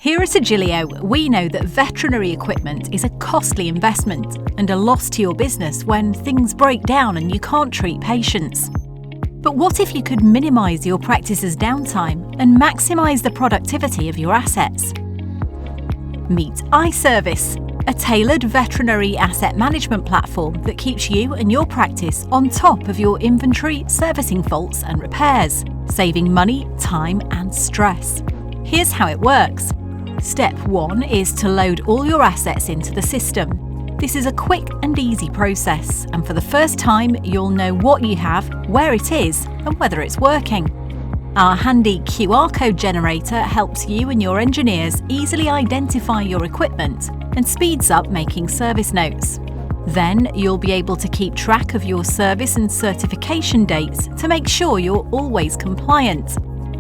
Here at Agilio, we know that veterinary equipment is a costly investment and a loss to your business when things break down and you can't treat patients. But what if you could minimise your practice's downtime and maximise the productivity of your assets? Meet iService, a tailored veterinary asset management platform that keeps you and your practice on top of your inventory, servicing faults and repairs, saving money, time and stress. Here's how it works. Step 1 is to load all your assets into the system. This is a quick and easy process, and for the first time you'll know what you have, where it is and whether it's working. Our handy QR code generator helps you and your engineers easily identify your equipment and speeds up making service notes. Then you'll be able to keep track of your service and certification dates to make sure you're always compliant.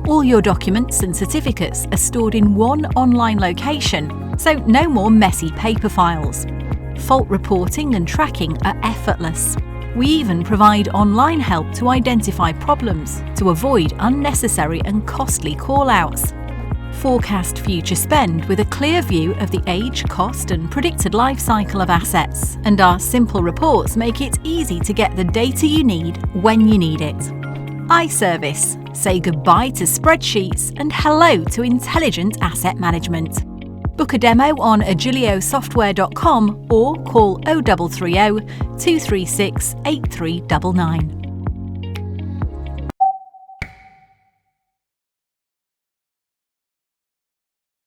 All your documents and certificates are stored in one online location, so no more messy paper files. Fault reporting and tracking are effortless. We even provide online help to identify problems to avoid unnecessary and costly call-outs. Forecast future spend with a clear view of the age, cost and predicted life cycle of assets, and our simple reports make it easy to get the data you need when you need it. iService. Say goodbye to spreadsheets and hello to intelligent asset management. Book a demo on agiliosoftware.com or call 0330 236 8399.